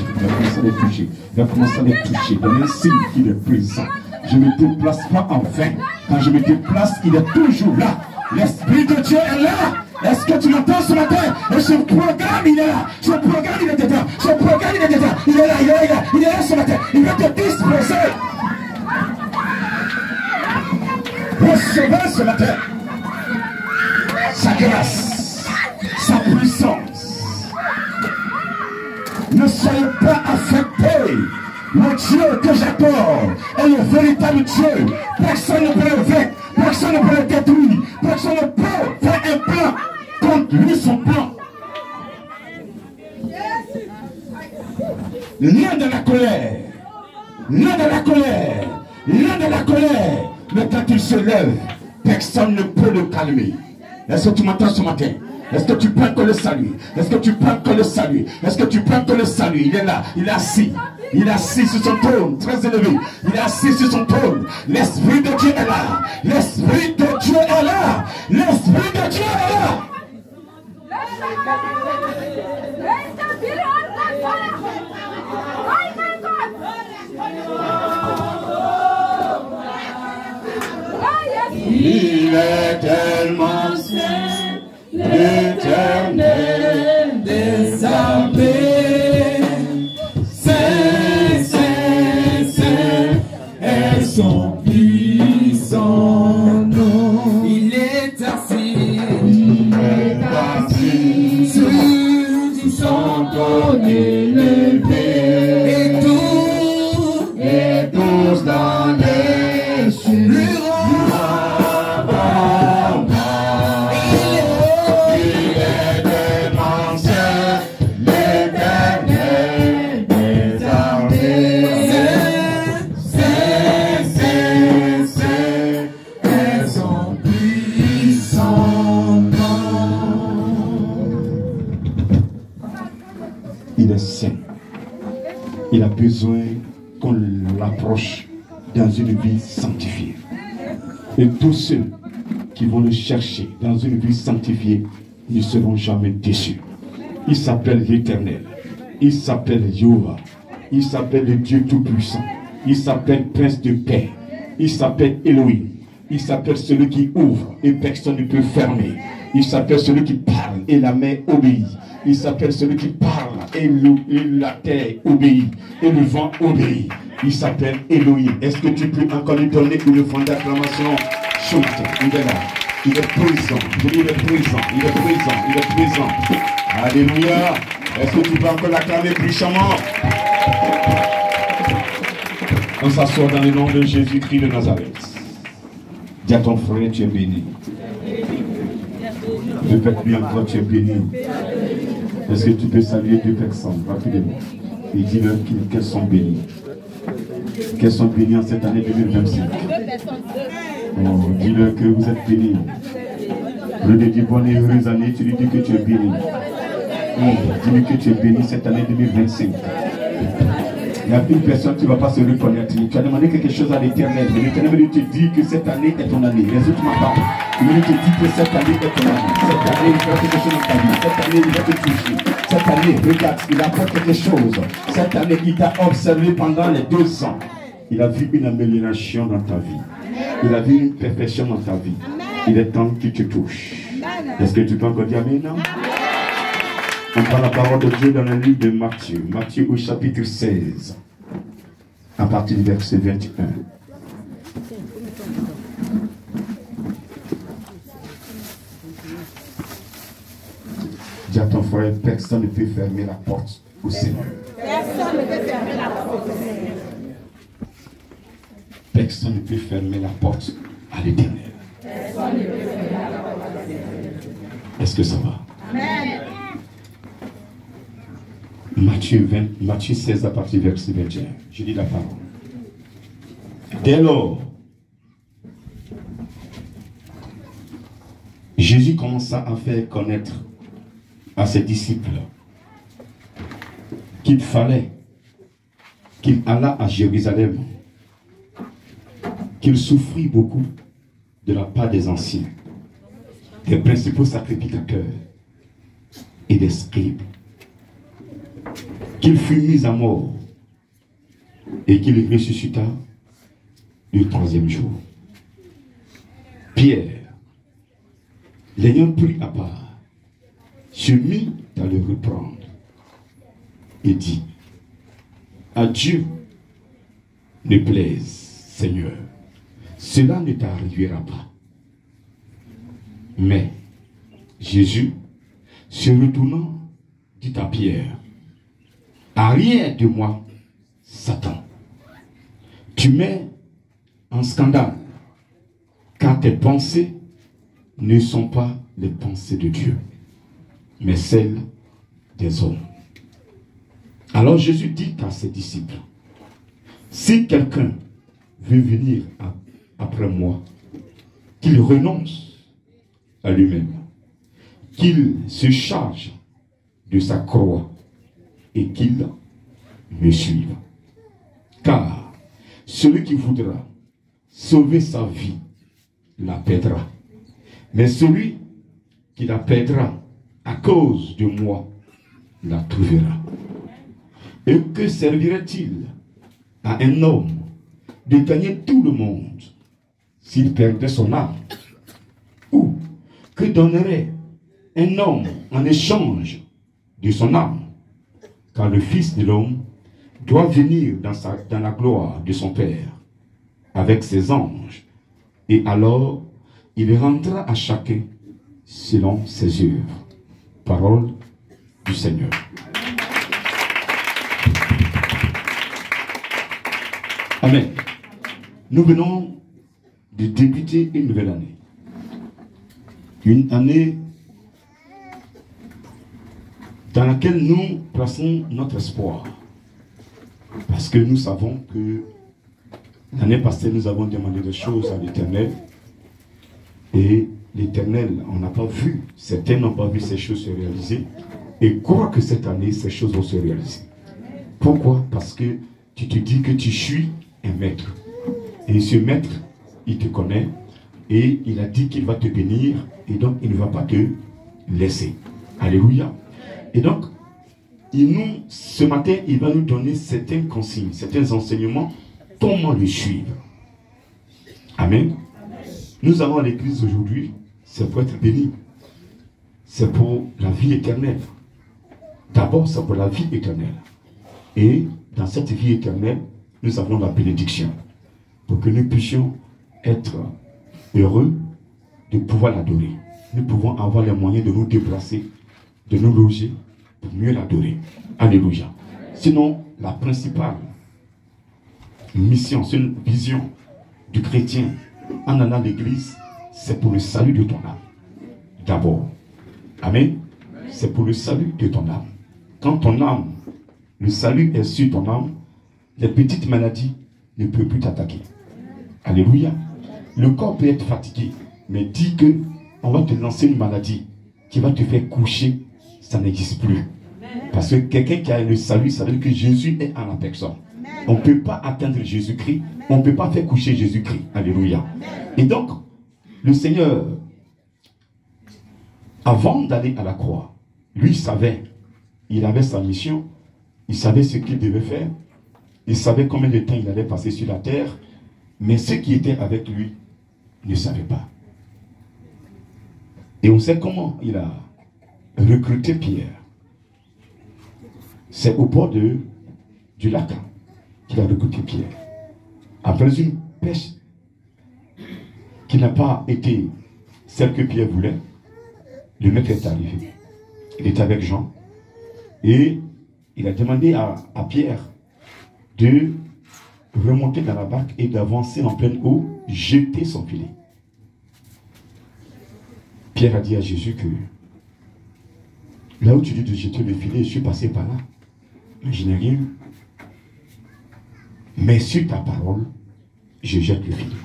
toucher, il va commencer à les toucher, il va commencer à les toucher, donner un signe qu'il est présent. Je ne me déplace pas en vain. Quand je me déplace, il est toujours là. L'Esprit de Dieu est là. Est-ce que tu l'entends ce matin? Et ce programme, il est là. Ce programme, il est dedans. Ce programme, il est dedans. Il est là, il est là, il est là. Il est là ce matin. Il va te disposer. Recevez ce matin sa grâce, sa puissance. Ne soyez pas affectés. Le Dieu que j'adore est le véritable Dieu. Personne ne peut le vaincre. Personne ne peut le détruire. Personne ne peut faire un plan contre lui, son plan. L'un de la colère. L'un de la colère. L'un de la colère. Mais quand il se lève, personne ne peut le calmer. Est-ce que tu m'entends ce matin? Est-ce que tu penses que le salut? Est-ce que tu penses que le salut? Est-ce que tu penses que le salut? Il est là, il est assis. Il est assis sur son trône, très élevé. Il est assis sur son trône. L'Esprit de Dieu est là. L'Esprit de Dieu est là. L'Esprit de Dieu est là. Il est tellement saint, l'Éternel des armées. Saint, saint, saint est son puissant nom. Il est assis sur son trône élevé. Et tous dans les cieux. Il a besoin qu'on l'approche dans une vie sanctifiée. Et tous ceux qui vont le chercher dans une vie sanctifiée ne seront jamais déçus. Il s'appelle l'Éternel. Il s'appelle Jéhovah. Il s'appelle le Dieu Tout-Puissant. Il s'appelle Prince de paix. Il s'appelle Elohim. Il s'appelle celui qui ouvre et personne ne peut fermer. Il s'appelle celui qui parle et la mer obéit. Il s'appelle celui qui parle et la terre obéit et le vent obéit. Il s'appelle Elohim. Est-ce que tu peux encore lui donner une forme d'acclamation? Chante, il est là. Il est présent. Il est présent. Il est présent. Il est présent. Alléluia. Est-ce que tu peux encore l'acclamer puissamment? On s'assoit dans le nom de Jésus-Christ de Nazareth. Dis à ton frère, tu es béni. Répète-lui encore, tu es béni. Est-ce que tu peux saluer deux personnes rapidement et dis-leur qu'elles sont bénies? Qu'elles sont bénies en cette année 2025. Oh, dis-leur que vous êtes bénis. Je lui dis bonne et heureuse année, tu lui dis que tu es béni. Oh, dis-lui que tu es béni cette année 2025. Il y a une personne qui ne va pas se reconnaître. Tu as demandé quelque chose à l'Éternel. L'Éternel te dit que cette année est ton année. Les autres m'entendent. Il te dit que cette année est ton année. Cette année, il va quelque chose dans ta vie. Cette année, il va te toucher. Cette année, regarde, il apporte quelque chose. Cette année, il t'a observé pendant les 2 ans. Il a vu une amélioration dans ta vie. Il a vu une perfection dans ta vie. Il est temps qu'il te touche. Est-ce que tu peux encore dire amen? On prend la parole de Dieu dans le livre de Matthieu. Matthieu au chapitre 16. À partir du verset 21. Dis à ton frère, personne ne peut fermer la porte au Seigneur. Personne ne peut fermer la porte au Seigneur. Personne ne peut fermer la porte à l'Éternel. Personne ne peut fermer la porte à l'Éternel. Est-ce que ça va? Amen. Matthieu 16 à partir du verset 21. Je lis la parole. Dès lors, Jésus commença à faire connaître à ses disciples qu'il fallait qu'il allât à Jérusalem, qu'il souffrit beaucoup de la part des anciens, des principaux sacrificateurs et des scribes, qu'il fut mis à mort et qu'il ressuscita le troisième jour. Pierre, l'ayant pris à part, se mit à le reprendre et dit, à Dieu ne plaise, Seigneur, cela ne t'arrivera pas. Mais Jésus, se retournant, dit à Pierre, arrière de moi, Satan, tu mets en scandale, car tes pensées ne sont pas les pensées de Dieu, mais celles des hommes. Alors Jésus dit à ses disciples, si quelqu'un veut venir après moi, qu'il renonce à lui-même, qu'il se charge de sa croix et qu'il me suive. Car celui qui voudra sauver sa vie la perdra. Mais celui qui la perdra à cause de moi la trouvera. Et que servirait-il à un homme de gagner tout le monde s'il perdait son âme? Ou que donnerait un homme en échange de son âme? Car le Fils de l'homme doit venir dans la gloire de son Père avec ses anges, et alors il rendra à chacun selon ses œuvres. Parole du Seigneur. Amen. Nous venons de débuter une nouvelle année. Une année dans laquelle nous plaçons notre espoir. Parce que nous savons que l'année passée, nous avons demandé des choses à l'Éternel. Et l'Éternel, on n'a pas vu, certains n'ont pas vu ces choses se réaliser. Et crois que cette année, ces choses vont se réaliser. Pourquoi? Parce que tu te dis que tu suis un maître. Et ce maître, il te connaît. Et il a dit qu'il va te bénir. Et donc, il ne va pas te laisser. Alléluia. Et donc, ce matin, il va nous donner certaines consignes, certains enseignements, comment le suivre. Amen. Nous allons à l'église aujourd'hui, c'est pour être béni. C'est pour la vie éternelle. D'abord, c'est pour la vie éternelle. Et dans cette vie éternelle, nous avons la bénédiction. Pour que nous puissions être heureux de pouvoir l'adorer. Nous pouvons avoir les moyens de nous déplacer, de nous loger, pour mieux l'adorer. Alléluia. Sinon, la principale mission, c'est une vision du chrétien en allant à l'église, c'est pour le salut de ton âme. D'abord. Amen. C'est pour le salut de ton âme. Quand ton âme, le salut est sur ton âme, les petites maladies ne peuvent plus t'attaquer. Alléluia. Le corps peut être fatigué, mais dis que on va te lancer une maladie qui va te faire coucher, ça n'existe plus. Parce que quelqu'un qui a le salut, ça veut dire que Jésus est en la personne. On ne peut pas atteindre Jésus-Christ, on ne peut pas faire coucher Jésus-Christ. Alléluia. Et donc, le Seigneur, avant d'aller à la croix, lui savait, il avait sa mission, il savait ce qu'il devait faire, il savait combien de temps il allait passer sur la terre, mais ceux qui étaient avec lui ne savaient pas. Et on sait comment il a recruté Pierre. C'est au bord du lac qu'il a recruté Pierre. Après une pêche qui n'a pas été celle que Pierre voulait, le maître est arrivé. Il était avec Jean et il a demandé à Pierre de remonter dans la barque et d'avancer en pleine eau, jeter son filet. Pierre a dit à Jésus que là où tu dis de jeter le filet, je suis passé par là, mais je n'ai rien eu. Mais sur ta parole, je jette le filet.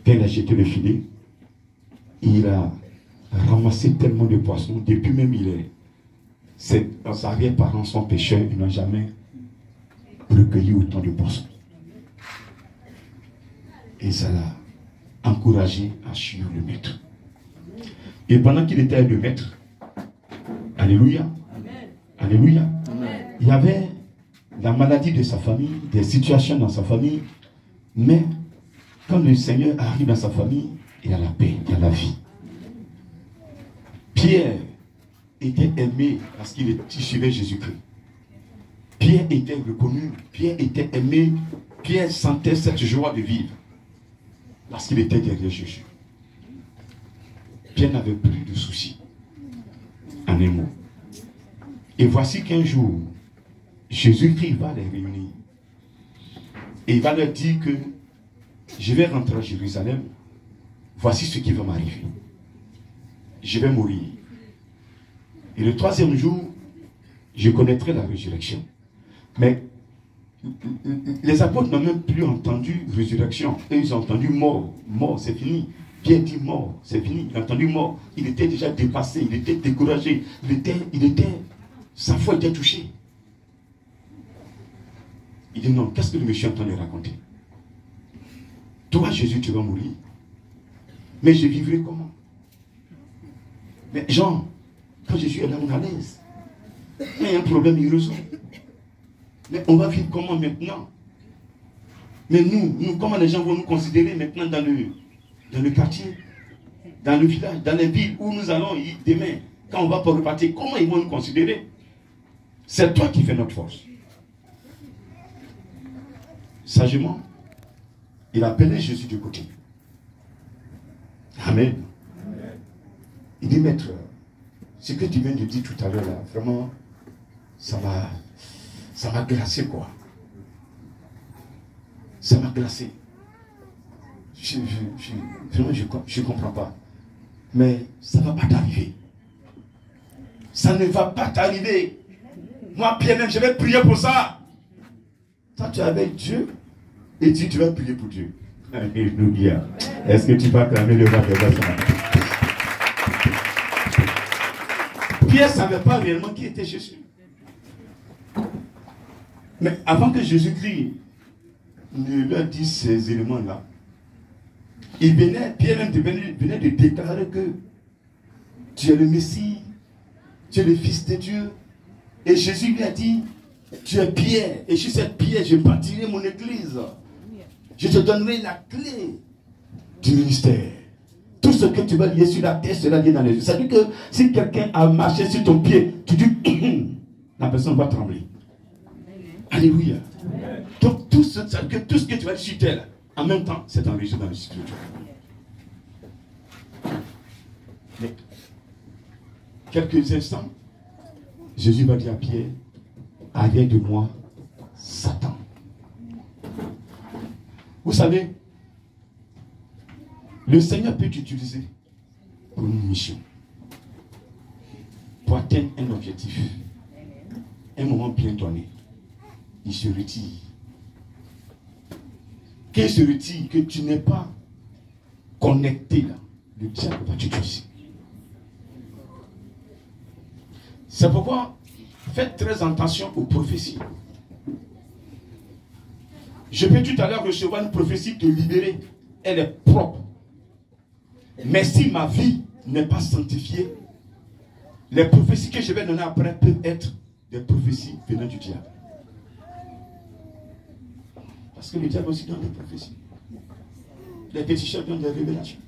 Pierre a jeté le filet, il a ramassé tellement de poissons, depuis même ses arrière-parents sont pêcheurs, ils n'ont jamais recueilli autant de poissons. Et ça l'a encouragé à suivre le maître. Et pendant qu'il était avec le maître, alléluia, Alléluia. Il y avait la maladie de sa famille, des situations dans sa famille, mais quand le Seigneur arrive dans sa famille, il y a la paix, il y a la vie. Pierre était aimé parce qu'il suivait Jésus-Christ. Pierre était reconnu, Pierre était aimé, Pierre sentait cette joie de vivre parce qu'il était derrière Jésus. Pierre n'avait plus de soucis. En un mot. Et voici qu'un jour, Jésus-Christ va les réunir. Et il va leur dire que je vais rentrer à Jérusalem. Voici ce qui va m'arriver. Je vais mourir. Et le troisième jour, je connaîtrai la résurrection. Mais les apôtres n'ont même plus entendu résurrection. Et ils ont entendu mort. Mort, c'est fini. Pierre dit mort, c'est fini. Il a entendu mort. Il était déjà dépassé, il était découragé. Sa foi était touchée. Il dit non, qu'est-ce que le monsieur est en train de raconter? Toi, Jésus, tu vas mourir. Mais je vivrai comment? Mais Jean, quand Jésus est là, on est à l'aise. Il y a un problème, il résout. Mais on va vivre comment maintenant? Mais nous, comment les gens vont nous considérer maintenant dans le quartier, dans le village, dans les villes où nous allons demain, quand on va pas repartir, comment ils vont nous considérer? C'est toi qui fais notre force. Sagement, il appelait Jésus de côté. Amen. Il dit, maître, ce que tu viens de dire tout à l'heure, là, vraiment, ça m'a glacé, Ça m'a glacé. Je ne comprends pas. Mais ça ne va pas t'arriver. Ça ne va pas t'arriver. Moi, Pierre, même, je vais prier pour ça. Toi, tu es avec Dieu et tu vas prier pour Dieu. Alléluia. Est-ce que tu vas clamer le roi de ça? Pierre ne savait pas réellement qui était Jésus. Mais avant que Jésus-Christ ne leur dise ces éléments-là, Pierre même venait de déclarer que tu es le Messie, tu es le Fils de Dieu. Et Jésus lui a dit, tu es Pierre, et sur cette pierre, je bâtirai mon église. Je te donnerai la clé du ministère. Tout ce que tu vas lier sur la terre sera lié dans les yeux. Ça veut dire que si quelqu'un a marché sur ton pied, tu dis, la personne va trembler. Alléluia. Donc tout ce que tu vas dire sur terre, en même temps, c'est enregistré dans le spirituel. Mais quelques instants, Jésus va dire à Pierre, arrière de moi, Satan. Vous savez, le Seigneur peut t'utiliser pour une mission, pour atteindre un objectif, un moment bien donné. Il se retire. Qu'il se retire, que tu n'es pas connecté là, le diable va t'utiliser. C'est pourquoi faites très attention aux prophéties. Je peux tout à l'heure recevoir une prophétie de libérer. Elle est propre. Mais si ma vie n'est pas sanctifiée, les prophéties que je vais donner après peuvent être des prophéties venant du diable. Parce que le diable aussi donne des prophéties. Les petits chefs donnent des révélations.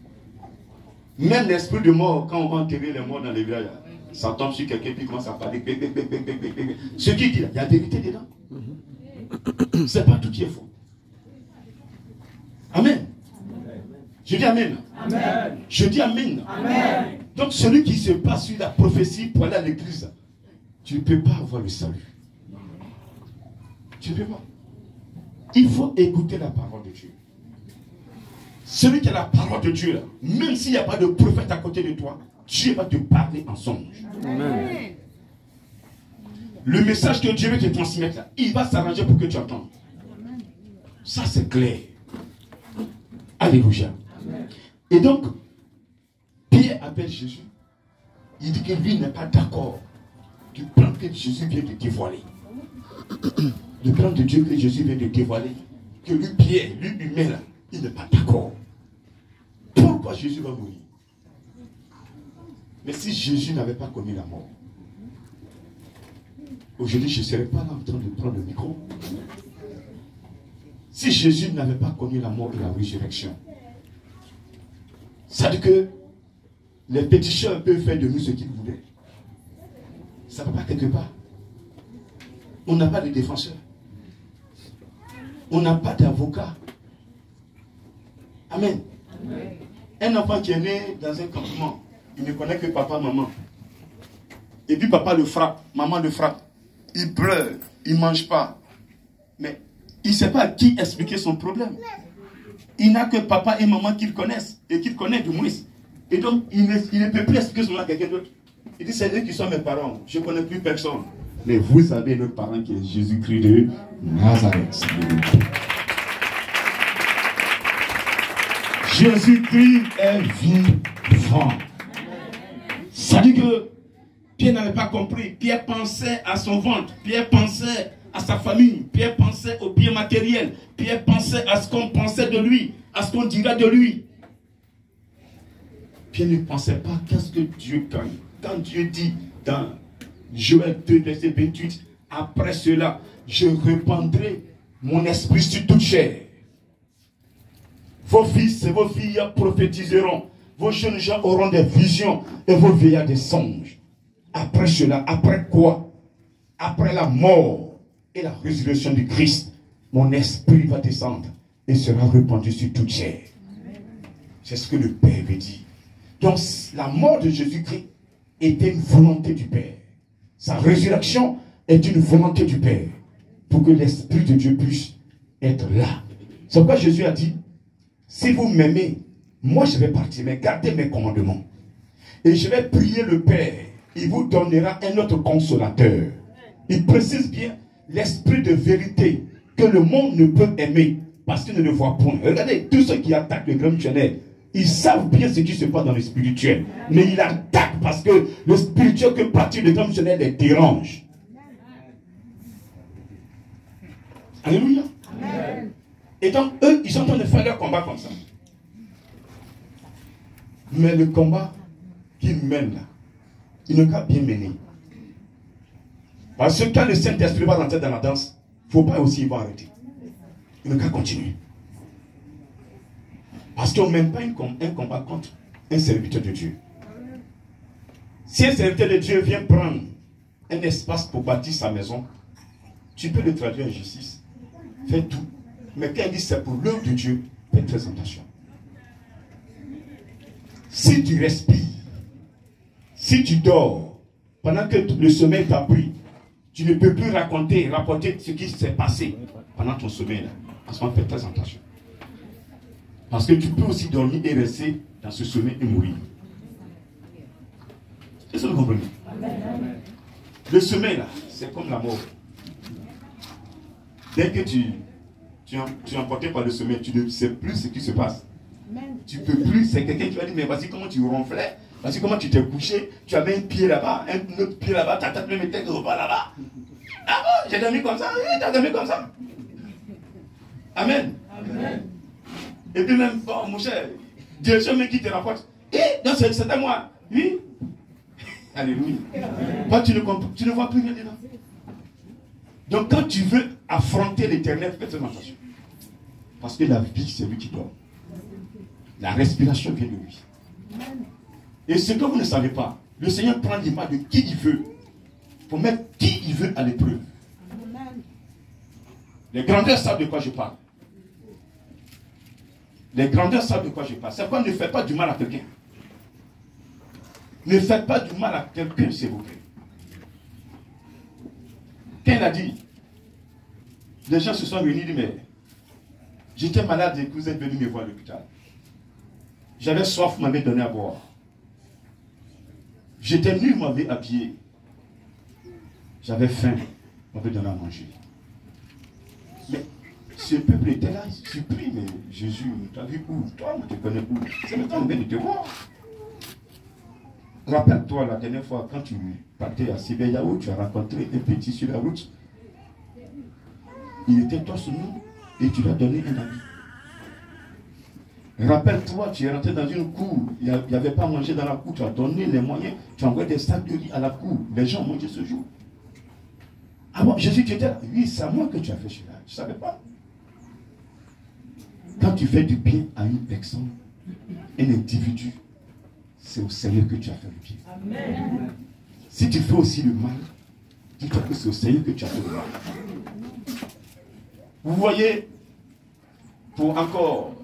Même l'esprit de mort, quand on va enterrer les morts dans les villages, ça tombe sur quelqu'un qui commence à parler. Ce qui dit là, il y a vérité dedans. C'est pas tout qui est faux. Amen. Je dis amen. Amen. Je dis amen. Amen. Donc celui qui se passe sur la prophétie pour aller à l'église, tu ne peux pas avoir le salut. Tu ne peux pas. Il faut écouter la parole de Dieu. Celui qui a la parole de Dieu, là, même s'il n'y a pas de prophète à côté de toi, Dieu va te parler en songe. Amen. Le message que Dieu veut te transmettre, là, il va s'arranger pour que tu entendes. Ça, c'est clair. Alléluia. Amen. Et donc, Pierre appelle Jésus. Il dit que lui n'est pas d'accord du plan que Jésus vient de dévoiler. Le plan de Dieu que Jésus vient de dévoiler. Que lui, Pierre, lui humain, là, il n'est pas d'accord. Pourquoi Jésus va mourir? Mais si Jésus n'avait pas commis la mort, aujourd'hui, je ne serais pas là en train de prendre le micro. Si Jésus n'avait pas connu la mort et la résurrection, ça veut dire que les péticheurs peuvent faire de nous ce qu'ils voulaient. Ça ne va pas quelque part. On n'a pas de défenseur. On n'a pas d'avocat. Amen. Amen. Un enfant qui est né dans un campement, il ne connaît que papa, maman. Et puis papa le frappe, maman le frappe. Il pleure, il ne mange pas. Mais il ne sait pas à qui expliquer son problème. Il n'a que papa et maman qu'il connaissent, et qu'il connaît du moins. Et donc, il ne peut plus expliquer son nom à quelqu'un d'autre. Il dit, c'est eux qui sont mes parents, je ne connais plus personne. Mais vous avez notre parent qui est Jésus-Christ de Nazareth. Jésus-Christ est vivant. Ça dit que Pierre n'avait pas compris. Pierre pensait à son ventre. Pierre pensait à sa famille. Pierre pensait au bien matériel. Pierre pensait à ce qu'on pensait de lui, à ce qu'on dirait de lui. Pierre ne pensait pas qu'est-ce que Dieu gagne. Quand Dieu dit dans Joël 2, verset 28, après cela, je répandrai mon esprit sur toute chair. Vos fils et vos filles prophétiseront. Vos jeunes gens auront des visions et vos vieillards des songes. Après cela, après quoi? Après la mort et la résurrection du Christ, mon esprit va descendre et sera répandu sur toute chair. C'est ce que le Père veut dire. Donc, la mort de Jésus-Christ était une volonté du Père. Sa résurrection est une volonté du Père pour que l'Esprit de Dieu puisse être là. C'est pourquoi Jésus a dit, si vous m'aimez, moi je vais partir, mais gardez mes commandements. Et je vais prier le Père. Il vous donnera un autre consolateur. Il précise bien l'esprit de vérité que le monde ne peut aimer parce qu'il ne le voit point. Regardez, tous ceux qui attaquent le grand missionnaire, ils savent bien ce qui se passe dans le spirituel. Mais ils attaquent parce que le spirituel que pratique le grand missionnaire les dérange. Alléluia. Amen. Et donc, eux, ils sont en train de faire leur combat comme ça. Mais le combat qu'ils mènent là, il ne qu'à bien mener. Parce que quand le Saint-Esprit va rentrer dans la danse, il ne faut pas aussi y voir arrêter. Il ne qu'à continuer. Parce qu'on ne mène pas un combat contre un serviteur de Dieu. Si un serviteur de Dieu vient prendre un espace pour bâtir sa maison, tu peux le traduire en justice. Fais tout. Mais quand il dit c'est pour l'œuvre de Dieu, fais très attention. Si tu respires, si tu dors, pendant que le sommeil t'a pris, tu ne peux plus rapporter ce qui s'est passé pendant ton sommeil. Là. En ce moment, fais très attention. Parce que tu peux aussi dormir et rester dans ce sommeil et mourir. Est-ce que vous comprenez? Le sommeil, là, c'est comme la mort. Dès que tu es emporté par le sommeil, tu ne sais plus ce qui se passe. Tu ne peux plus, c'est quelqu'un qui va dire, mais voici comment tu ronflais, voici comment tu t'es couché, tu avais un pied là-bas, un autre pied là-bas, ta tête même était au bas là-bas. Ah bon, j'ai dormi comme ça, oui, tu as dormi comme ça. Amen. Amen. Et puis même, bon, mon cher, Dieu même qui te rapporte. Et non, c'était moi. Oui. Alléluia. Toi, tu ne vois plus rien dedans. Donc quand tu veux affronter l'éternel, fais très attention. Parce que la vie, c'est lui qui dort. La respiration vient de lui. Et ce que vous ne savez pas, le Seigneur prend l'image de qui il veut pour mettre qui il veut à l'épreuve. Les grandeurs savent de quoi je parle. Les grandeurs savent de quoi je parle. C'est pourquoi ne faites pas du mal à quelqu'un. Ne faites pas du mal à quelqu'un, s'il vous plaît. Quand il a dit, les gens se sont réunis et disent, mais j'étais malade et que vous êtes venus me voir à l'hôpital. J'avais soif, vous m'avez donné à boire. J'étais nu, vous m'avez habillé. J'avais faim, vous m'avez donné à manger. Mais ce peuple était là, surpris, mais Jésus, tu as vu où? Toi, je te connais où? C'est maintenant qu'on vient de te voir. Rappelle-toi la dernière fois, quand tu partais à Sibéyaou, tu as rencontré un petit sur la route. Il était toi son nom et tu lui as donné un habit. Rappelle-toi, tu es rentré dans une cour, il n'y avait pas mangé dans la cour, tu as donné les moyens, tu as envoyé des sacs de riz à la cour. Les gens ont mangé ce jour. Ah bon, Jésus, tu étais là? Oui, c'est à moi que tu as fait cela. Je ne savais pas. Quand tu fais du bien à une personne, un individu, c'est au Seigneur que tu as fait le bien. Amen. Si tu fais aussi le mal, dis-toi que c'est au Seigneur que tu as fait le mal. Vous voyez, pour encore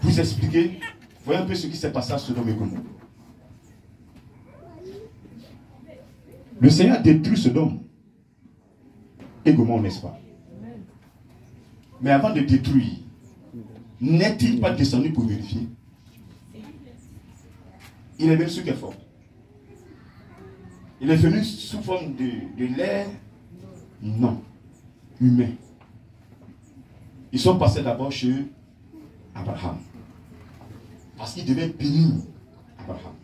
vous expliquer, voyez un peu ce qui s'est passé à Sodome et Gomorrhe. Le Seigneur a détruit Sodome et Gomorrhe, n'est-ce pas? Mais avant de détruire, n'est-il pas descendu pour vérifier? Il est même sous quelle forme? Il est venu sous forme de l'air? Non. Humain. Ils sont passés d'abord chez Abraham. Parce qu'il devait bénir Abraham.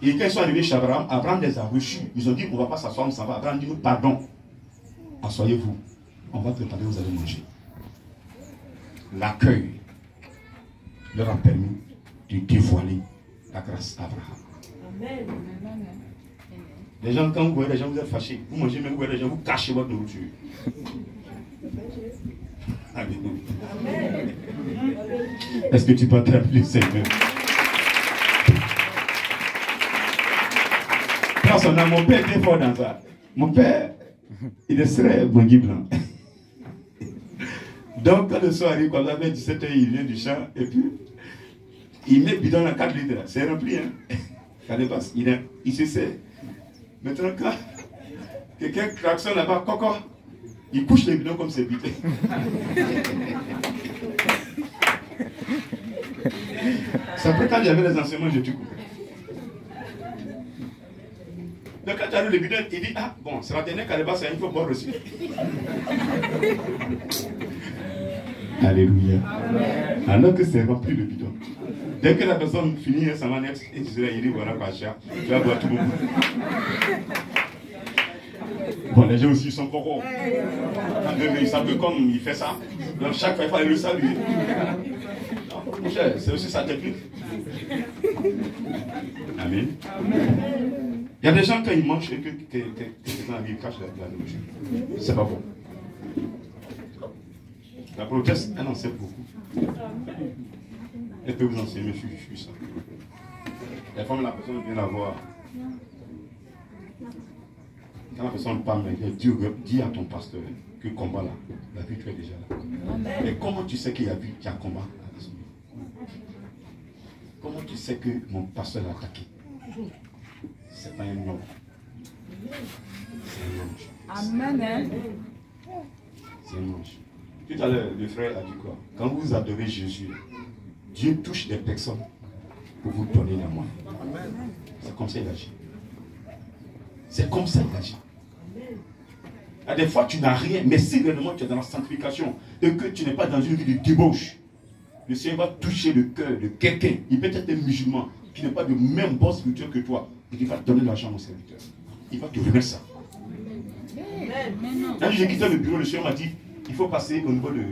Et quand ils sont arrivés chez Abraham, Abraham les a reçus. Ils ont dit, on ne va pas s'asseoir, on s'en va. Abraham dit, pardon. Assoyez-vous. On va préparer, vous allez manger. L'accueil leur a permis de dévoiler la grâce d'Abraham. Amen. Les gens, quand vous voyez les gens, vous êtes fâchés. Vous mangez même, vous voyez les gens, vous cachez votre nourriture. Amen. Est-ce que tu peux t'appeler Seigneur? Personne, mon père était fort dans ça. Mon père, il serait bongui blanc. Donc, quand le soir arrive, quand vers 17h, il vient du champ, et puis, il met le bidon dans 4 litres. C'est rempli, hein. Il se sait. Maintenant, quand quelqu'un klaxonne là-bas, coco, il couche les bidons comme c'est bidé. C'est après quand il y avait les enseignements, je te coupe. Donc quand tu as le bidon, il dit, ah bon, c'est la dernière calebasse, il faut boire aussi. Alléluia. Amen. Alors que c'est rempli le bidon. Dès que la personne finit sa manette, il dit voilà, Pacha, tu vas boire tout le monde. Bon, les gens aussi sont corrompus. Ils savent que comme il fait ça, donc chaque fois il fallait le saluer. C'est aussi sa technique. Amen. Il y a des gens quand ils mangent et que quelqu'un arrive, cache la nourriture. C'est pas bon. La proteste, elle en sait beaucoup. Elle peut vous enseigner, je suis ça. La femme, la personne vient la voir. Quand la personne parle, elle dit, dis à ton pasteur que le combat là, la victoire est déjà là. Mais comment tu sais qu'il y a combat? Comment tu sais que mon pasteur l'a attaqué? C'est pas un homme. C'est un ange. Amen. C'est un ange. Tout à l'heure, le frère a dit quoi? Quand vous adorez Jésus, Dieu touche des personnes pour vous donner la main. C'est comme ça qu'il agit. C'est comme ça qu'il agit. À des fois, tu n'as rien, mais si réellement tu es dans la sanctification et que tu n'es pas dans une vie de débauche, le Seigneur va toucher le cœur de quelqu'un. Il peut être un musulman qui n'est pas du même bon spirituel que toi. Et il va te donner l'argent au serviteur. Il va te remettre ça. Quand j'ai quitté le bureau, le Seigneur m'a dit, il faut passer au niveau de...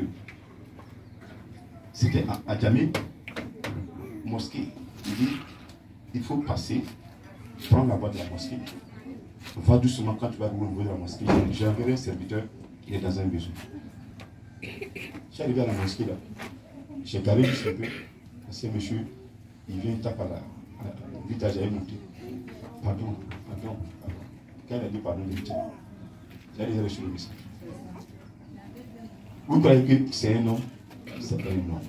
C'était à Djamé, mosquée. Il dit, il faut passer, prendre la voie de la mosquée. Va doucement quand tu vas au niveau de la mosquée. J'ai envoyé un serviteur, il est dans un besoin. Je suis arrivé à la mosquée là. J'ai garé juste un peu. Ce monsieur, il vient, il tape à la vite, j'avais monté. Pardon. Quand il a dit pardon, il dit, j'ai reçu le message. Vous croyez que c'est un homme? C'est pas un homme.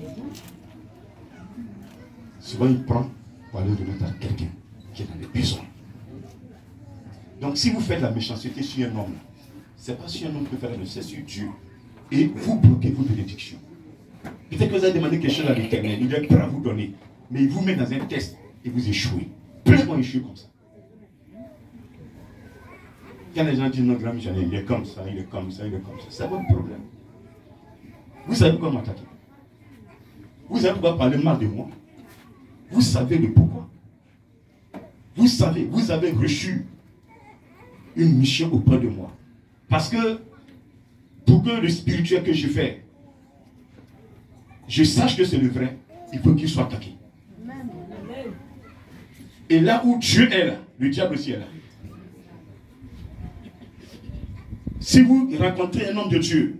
Souvent, il prend pour aller remettre à quelqu'un qui est dans les besoins. Donc, si vous faites la méchanceté sur un homme, ce n'est pas sur un homme que vous faites la méchanceté, c'est sur Dieu. Et vous bloquez vos bénédictions. Peut-être que vous avez demandé quelque chose à l'Éternel, il est prêt à vous donner. Mais il vous met dans un test et vous échouez. Plein vont échouer comme ça. Quand les gens disent non, grand missionnaire, il est comme ça, il est comme ça, il est comme ça, c'est votre problème. Vous savez pourquoi m'attaquer? Vous savez pourquoi parler mal de moi? Vous savez le pourquoi. Vous savez, vous avez reçu une mission auprès de moi. Parce que, pour que le spirituel que je fais, je sache que c'est le vrai, il faut qu'il soit attaqué. Et là où Dieu est là, le diable aussi est là. Si vous rencontrez un homme de Dieu,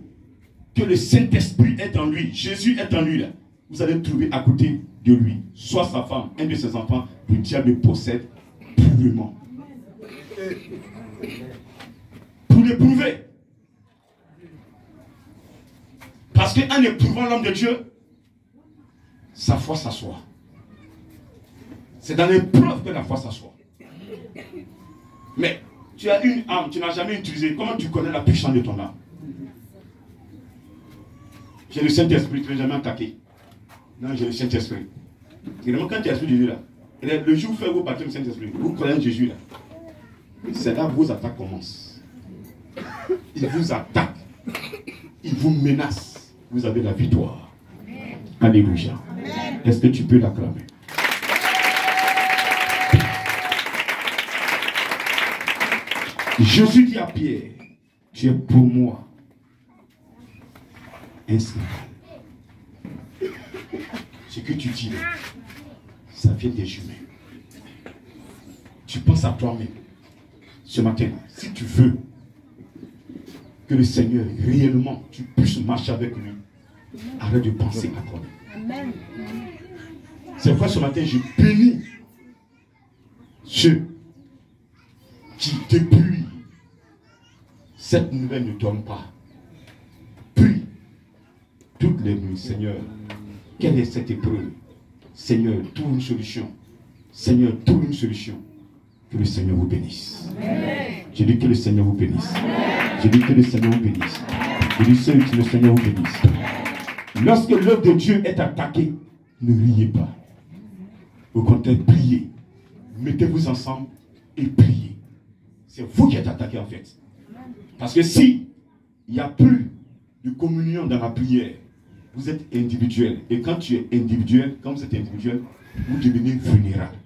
que le Saint-Esprit est en lui, Jésus est en lui là, vous allez trouver à côté de lui, soit sa femme, un de ses enfants, le diable le possède purement. Pour l'éprouver. Parce qu'en éprouvant l'homme de Dieu, sa foi s'assoit. C'est dans l'épreuve que la foi s'assoit. Mais tu as une âme, tu n'as jamais utilisé. Comment tu connais la puissance de ton âme? J'ai le Saint-Esprit, tu ne l'as jamais attaqué. Non, j'ai le Saint-Esprit. Et quand tu as Jésus là, le jour où vous faites vos baptêmes du Saint-Esprit, vous connaissez Jésus là. C'est là que vos attaques commencent. Il vous attaque. Il vous menace. Vous avez la victoire. Alléluia. Est-ce que tu peux l'acclamer? Jésus dit à Pierre, tu es pour moi un symbole. Ce que tu dis là, ça vient des humains. Tu penses à toi-même. Ce matin, si tu veux que le Seigneur, réellement, tu puisses marcher avec lui, arrête de penser à toi-même. C'est pourquoi ce matin, je bénis ceux qui, depuis cette nouvelle ne dorment pas, puis toutes les nuits, Seigneur, quelle est cette épreuve? Seigneur, trouve une solution. Seigneur, trouve une solution. Que le Seigneur vous bénisse. Je dis que le Seigneur vous bénisse. Je dis que le Seigneur vous bénisse. Je dis que le Seigneur vous bénisse. Lorsque l'œuvre de Dieu est attaquée, ne riez pas. Au contraire, priez. Mettez-vous ensemble et priez. C'est vous qui êtes attaqué en fait. Parce que si il n'y a plus de communion dans la prière, vous êtes individuel. Et quand tu es individuel, quand vous êtes individuel, vous devenez vulnérable.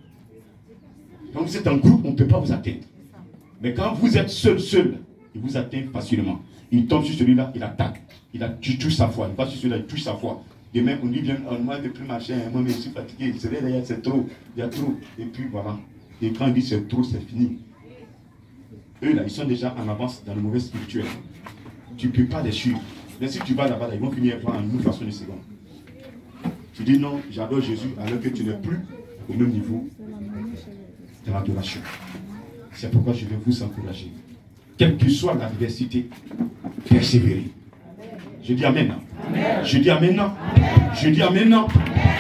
Quand vous êtes en groupe, on ne peut pas vous atteindre. Mais quand vous êtes seul, il vous atteint facilement. Il tombe sur celui-là, il attaque. Tu touches sa foi. Il passe sur celui-là, il touche sa foi. Demain, on dit bien, moi, je ne veux plus marcher, moi, je suis fatigué. C'est vrai, c'est trop. Il y a trop. Et puis voilà. Et quand il dit c'est trop, c'est fini. Eux, là, ils sont déjà en avance dans le mauvais spirituel. Tu ne peux pas les suivre. Mais si tu vas là-bas, ils vont finir par une façon de seconde. Tu dis non, j'adore Jésus, alors que tu n'es plus au même niveau de l'adoration. C'est pourquoi je vais vous encourager. Quelle que soit l'adversité, persévérez. Je dis amen. Je dis amen. Je dis amen.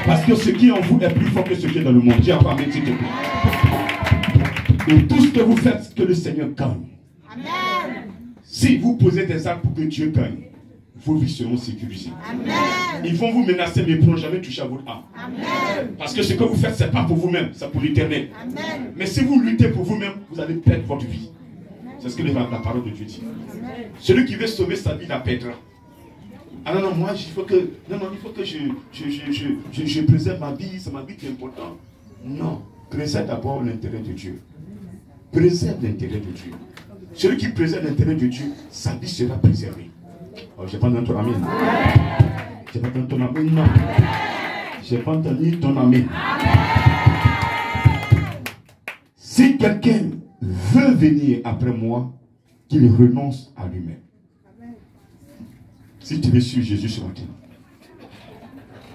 Parce que ce qui est en vous est plus fort que ce qui est dans le monde. Dis encore amen, s'il te plaît. Et tout ce que vous faites, que le Seigneur gagne. Amen. Si vous posez des actes pour que Dieu gagne, vos vies seront sécurisées. Amen. Ils vont vous menacer, mais ils ne pourront jamais toucher à votre âme. Amen. Parce que ce que vous faites, ce n'est pas pour vous-même, c'est pour l'éternel. Mais si vous luttez pour vous-même, vous allez perdre votre vie. C'est ce que la parole de Dieu dit. Amen. Celui qui veut sauver sa vie la perdra. Ah non, moi, il faut que je préserve ma vie, c'est ma vie qui est importante. Non, préserve d'abord l'intérêt de Dieu. Préserve l'intérêt de Dieu. Celui qui préserve l'intérêt de Dieu, sa vie sera préservée. Oh, je n'ai pas entendu ton amen. Je n'ai pas entendu ton amen. Non. Je n'ai pas entendu ton amen. Si quelqu'un veut venir après moi, qu'il renonce à lui-même. Si tu veux suivre Jésus ce matin,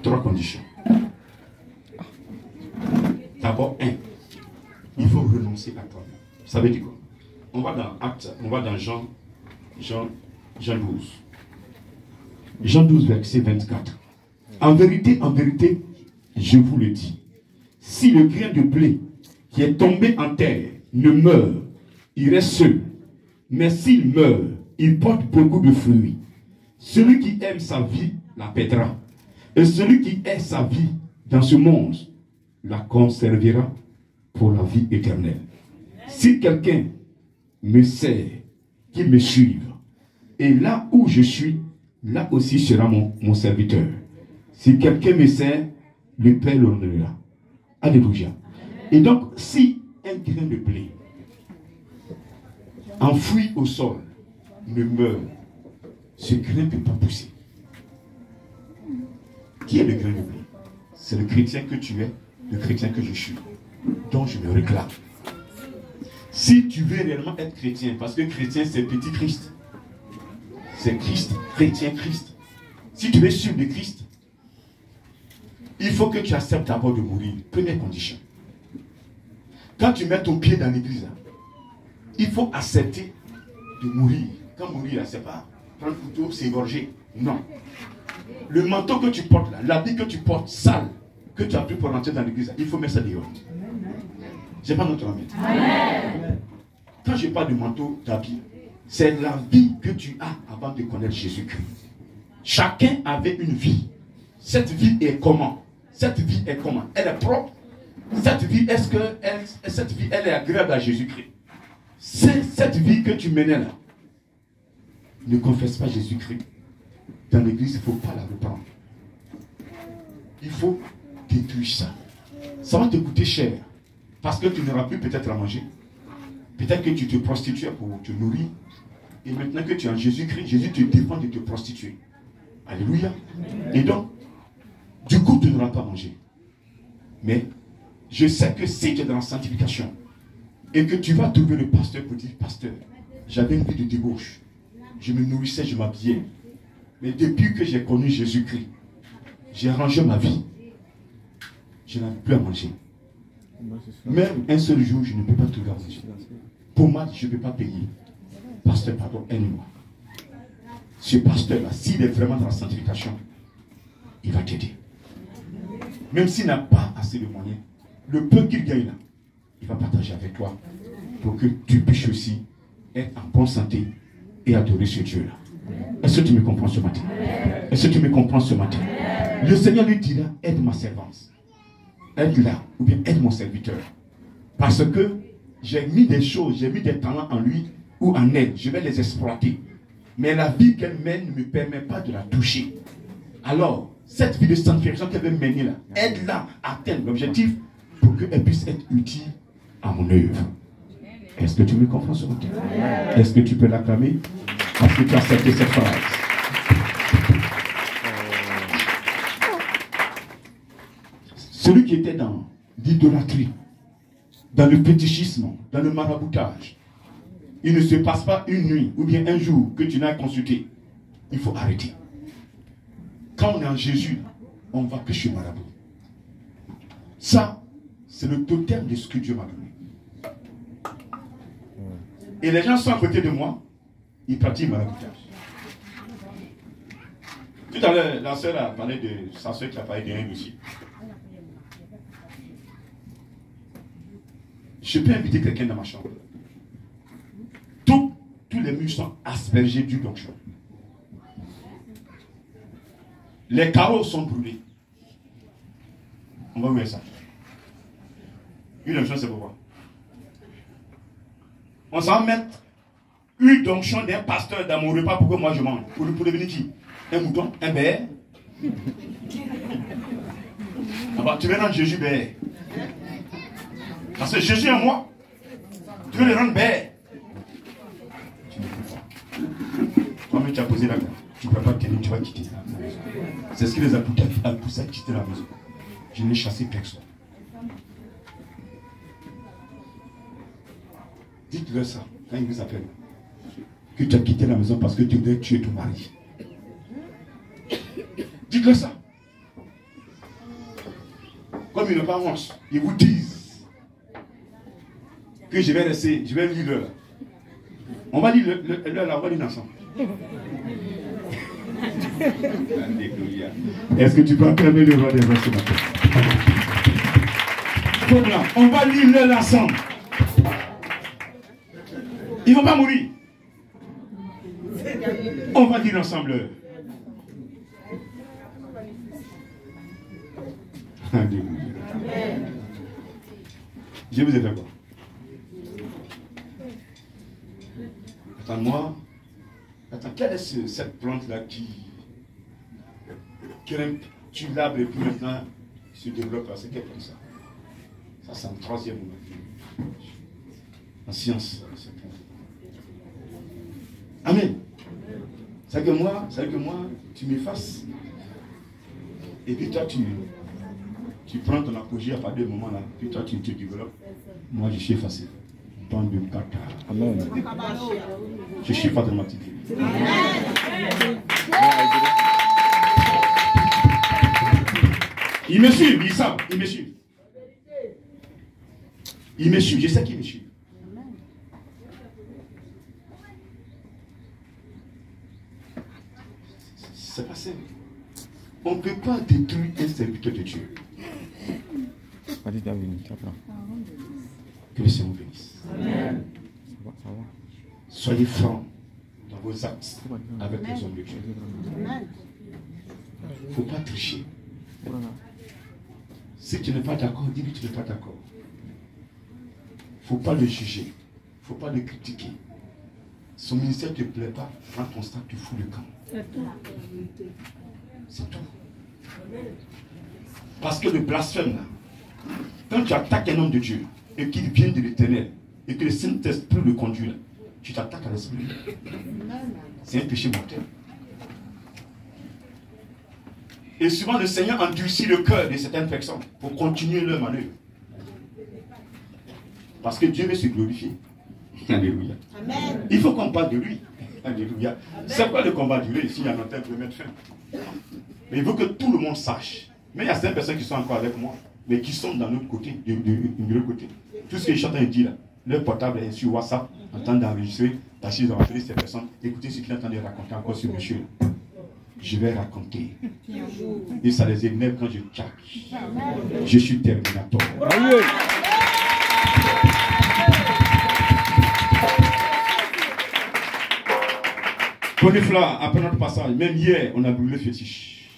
3 conditions. D'abord, 1, il faut renoncer à toi-même. Ça veut dire quoi? On va dans Actes, on va dans Jean 12. Jean 12, verset 24. En vérité, je vous le dis, si le grain de blé qui est tombé en terre ne meurt, il reste seul. Mais s'il meurt, il porte beaucoup de fruits. Celui qui aime sa vie la perdra. Et celui qui hait sa vie dans ce monde la conservera pour la vie éternelle. Si quelqu'un me sert, qu'il me suive. Et là où je suis, là aussi sera mon serviteur. Si quelqu'un me sert, le Père l'honorera. Alléluia. Et donc, si un grain de blé enfoui au sol ne meurt, ce grain ne peut pas pousser. Qui est le grain de blé? C'est le chrétien que tu es, le chrétien que je suis. dont je me réclame. Si tu veux réellement être chrétien, parce que chrétien c'est petit Christ. C'est Christ, chrétien Christ. Si tu veux suivre le Christ, il faut que tu acceptes d'abord de mourir. Première condition. Quand tu mets ton pied dans l'église, il faut accepter de mourir. Quand mourir, c'est pas prendre le couteau, s'égorger. Non. Le manteau que tu portes là, l'habit que tu portes sale, que tu as pris pour rentrer dans l'église, il faut mettre ça dehors. C'est pas notre ami. Quand je parle de manteau, d'habit, c'est la vie que tu as avant de connaître Jésus-Christ. Chacun avait une vie. Cette vie est comment? Cette vie est comment? Elle est propre. Cette vie, cette vie, elle est agréable à Jésus-Christ? C'est cette vie que tu menais là. Ne confesse pas Jésus-Christ. Dans l'église, il ne faut pas la reprendre. Il faut détruire ça. Ça va te coûter cher. Parce que tu n'auras plus peut-être à manger. Peut-être que tu te prostituais pour te nourrir. Et maintenant que tu es en Jésus-Christ, Jésus te défend de te prostituer. Alléluia. Et donc, du coup, tu n'auras pas mangé. Mais je sais que si tu es dans la sanctification et que tu vas trouver le pasteur pour dire, pasteur, j'avais une vie de débauche. Je me nourrissais, je m'habillais. Mais depuis que j'ai connu Jésus-Christ, j'ai arrangé ma vie. Je n'avais plus à manger. Même un seul jour, je ne peux pas trouver à manger. Pommade, je ne peux pas payer. Pasteur, pardon, aide-moi. Ce pasteur-là, s'il est vraiment dans la sanctification, il va t'aider. Même s'il n'a pas assez de moyens, le peu qu'il gagne là, il va partager avec toi pour que tu puisses aussi être en bonne santé et adorer ce Dieu-là. Est-ce que tu me comprends ce matin? Est-ce que tu me comprends ce matin? Le Seigneur lui dira, aide ma servante. Aide-la, ou bien aide mon serviteur. Parce que j'ai mis des choses, j'ai mis des talents en lui ou en elle. Je vais les exploiter. Mais la vie qu'elle mène ne me permet pas de la toucher. Alors, cette vie de sanctification qu'elle veut mener là, aide-la à atteindre l'objectif pour qu'elle puisse être utile à mon œuvre. Est-ce que tu me comprends ce matin? Est-ce que tu peux l'acclamer? Parce que tu as accepté cette phrase. Celui qui était dans l'idolâtrie, dans le fétichisme, dans le maraboutage, il ne se passe pas une nuit ou bien un jour que tu n'as consulté. Il faut arrêter. Quand on est en Jésus, on ne va que chez marabout. Ça, c'est le totem de ce que Dieu m'a donné. Et les gens sont à côté de moi, ils pratiquent le maraboutage. Tout à l'heure, la sœur a parlé de sa sœur qui a parlé d'un aussi. Je peux inviter quelqu'un dans ma chambre. Tous les murs sont aspergés d'huile d'onction. Les carreaux sont brûlés. On va ouvrir ça. Huile d'onction, c'est pourquoi. On s'en met huile d'onction d'un pasteur dans mon repas pour que moi je mange. Pour devenir qui? Un mouton? Un béar? Ah bah, tu veux rendre Jésus béar. Parce que Jésus est moi. Tu veux le rendre béar. Tu ne peux pas. Toi-même, tu as posé la main. Tu ne peux pas tenir, tu vas quitter. C'est ce qui les a poussés à quitter la maison. Je n'ai chassé personne. Dites-leur ça, quand ils vous appellent. Que tu as quitté la maison parce que tu voulais tuer ton mari. Dites-leur ça. Comme ils n'ont pas honte, ils vous disent que je vais laisser, je vais lire l'heure. On va lire l'heure là, on va lire ensemble. Est-ce que tu peux acclamer le roi des rois ce matin? On va lire l'heure ensemble. Ils ne vont pas mourir. On va lire ensemble l'heure. Je vous ai fait quoi? Attends-moi. Attends, quelle est cette plante-là qui tu labres et puis maintenant se développe là? C'est quelle plante ça? Ça, c'est un troisième moment. En science. Amen. C'est que moi, tu m'effaces. Et puis toi, Tu prends ton apogée à part deux moments là, puis toi tu te développes. Moi je suis effacé. Bande de kata. Amen. Je suis pas de ma petite vie. Ils me suivent, ils savent, ils me suivent. Ils me suivent, je sais qu'ils me suivent. C'est pas simple. On ne peut pas détruire un serviteur de Dieu. Que le Seigneur bénisse. Soyez francs dans vos actes avec les hommes de Dieu. Il ne faut pas tricher. Si tu n'es pas d'accord, dis-lui que tu n'es pas d'accord. Il ne faut pas le juger. Il ne faut pas le critiquer. Son ministère ne te plaît pas, prends ton sac, tu fous le camp. C'est tout. Parce que le blasphème, là, quand tu attaques un homme de Dieu et qu'il vient de l'Éternel et que le Saint-Esprit le conduit, là, tu t'attaques à l'esprit. C'est un péché mortel. Et souvent le Seigneur endurcit le cœur de certaines personnes pour continuer leur manœuvre. Parce que Dieu veut se glorifier. Alléluia. Amen. Il faut qu'on parle de lui. Alléluia. C'est quoi le combat de lui? S'il y en a un pour mettre fin. Mais il veut que tout le monde sache. Mais il y a certaines personnes qui sont encore avec moi, mais qui sont d'un autre côté, de l'autre côté. Tout ce que je suis en train de dire là, leur portable est sur WhatsApp, en train d'enregistrer, parce qu'ils ont enregistré ces personnes. Écoutez ce qu'il est en train de raconter encore sur monsieur. Je vais raconter. Et ça les énerve quand je tchaque. Je suis Terminator. Prenez Fla, après notre passage, même hier, on a brûlé le fétiche.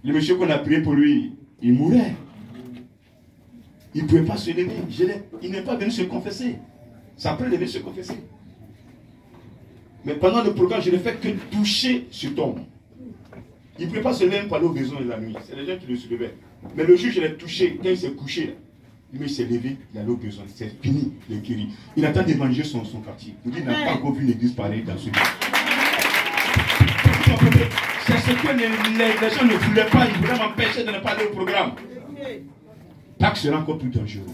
Le monsieur qu'on a prié pour lui, il mourait. Il ne pouvait pas se lever. Il n'est pas venu se confesser. Ça après, il devait se confesser. Mais pendant le programme, je n'ai fait que toucher cet homme. Il ne pouvait pas se lever pour aller aux maisons de la nuit. C'est les gens qui le soulevaient. Mais le jour, je l'ai touché. Quand il s'est couché, il s'est levé, il allait aux besoins. C'est fini, il est guéri. Il attend de manger son quartier. Il n'a pas encore vu une église parler dans ce lieu. C'est ce que les gens ne voulaient pas. Ils voulaient m'empêcher de ne pas aller au programme. Pâques sera encore plus dangereux.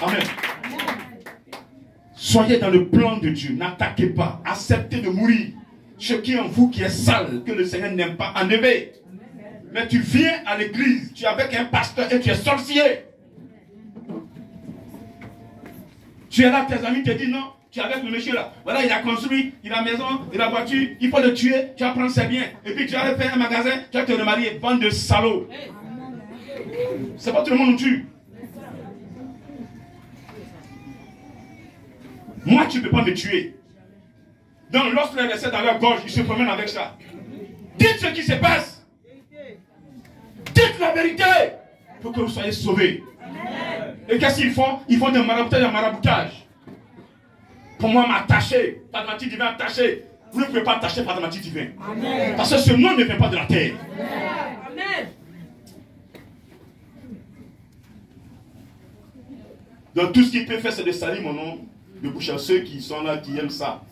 Amen. Soyez dans le plan de Dieu. N'attaquez pas. Acceptez de mourir. Ce qui est en vous qui est sale, que le Seigneur n'aime pas, enlevez. Mais tu viens à l'église, tu es avec un pasteur et tu es sorcier. Tu es là, tes amis te disent non, tu es avec le monsieur là. Voilà, il a construit, il a la maison, il a la voiture, il faut le tuer, tu vas prendre ses biens. Et puis tu vas faire un magasin, tu vas te remarier, bande de salauds. C'est pas tout le monde nous tue. Moi, tu ne peux pas me tuer. Donc, lorsque les recettes dans leur gorge, ils se promènent avec ça. Dites ce qui se passe. Dites la vérité pour que vous soyez sauvés. Amen. Et qu'est-ce qu'ils font? Ils font des maraboutage en maraboutage. Pour moi, m'attacher, Patramatique divin attaché. Vous ne pouvez pas attacher Patramatique divin. Amen. Parce que ce nom ne vient pas de la terre. Amen. Donc tout ce qu'il peut faire, c'est de salir mon nom de bouche à ceux qui sont là, qui aiment ça.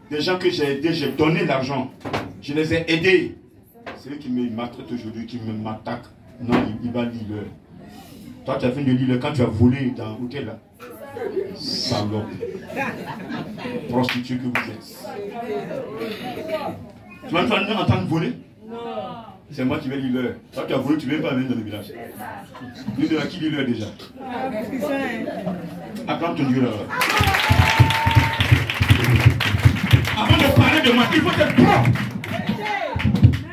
Des gens que j'ai aidés, j'ai donné l'argent. Je les ai aidés. C'est eux qui me maltraitent aujourd'hui, qui m'attaquent. Non, il va lire. Toi, tu as fait de lire quand tu as volé dans l'hôtel là. Salope. Prostituée que vous êtes. Tu vas entendre voler? Non. C'est moi qui vais lire. Toi, tu as volé, tu ne viens pas venir dans le village. Lui de là, qui lit déjà? Acclame ton Dieu là. Avant de parler de moi, il faut être propre.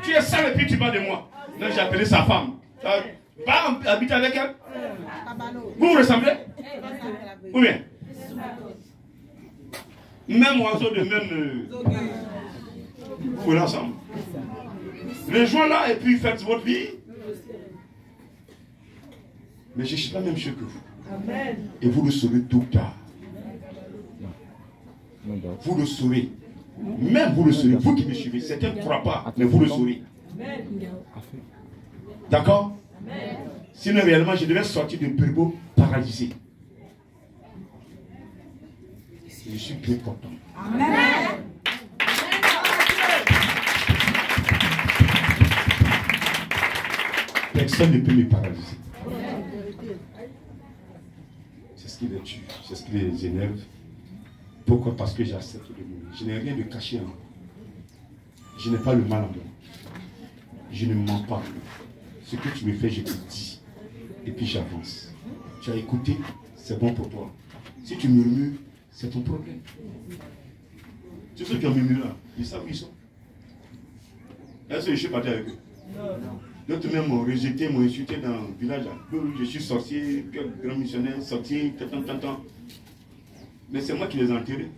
Tu es sale et puis tu parles de moi. Là, j'ai appelé sa femme. Va habiter avec elle. Vous vous ressemblez? Ou bien? Même oiseau de même. Vous voulez ensemble. Rejoins-la et puis faites votre vie. Mais je ne suis pas même sûr que vous. Et vous le saurez tout tard. Vous le saurez. Même vous le saurez. Vous qui me suivez. Certains ne croient pas, mais vous le saurez. D'accord? Sinon, réellement, je devais sortir de Burbo paralysé. Je suis bien content. Amen. Personne ne peut me paralyser. C'est ce qui les tue, c'est ce qui les énerve. Pourquoi? Parce que j'accepte de mourir. Je n'ai rien de caché en moi. Je n'ai pas le mal en moi. Je ne mens pas. Ce que tu me fais, je te dis. Et puis j'avance. Tu as écouté, c'est bon pour toi. Si tu murmures, c'est ton problème. Tous ceux qui ont murmuré là, ils savent où ils sont. Est-ce que je suis parti avec eux? D'autres même m'ont rejeté, m'ont insulté dans le village. Je suis sorcier, grand missionnaire, sorcier, tant. Mais c'est moi qui les ai enterrés.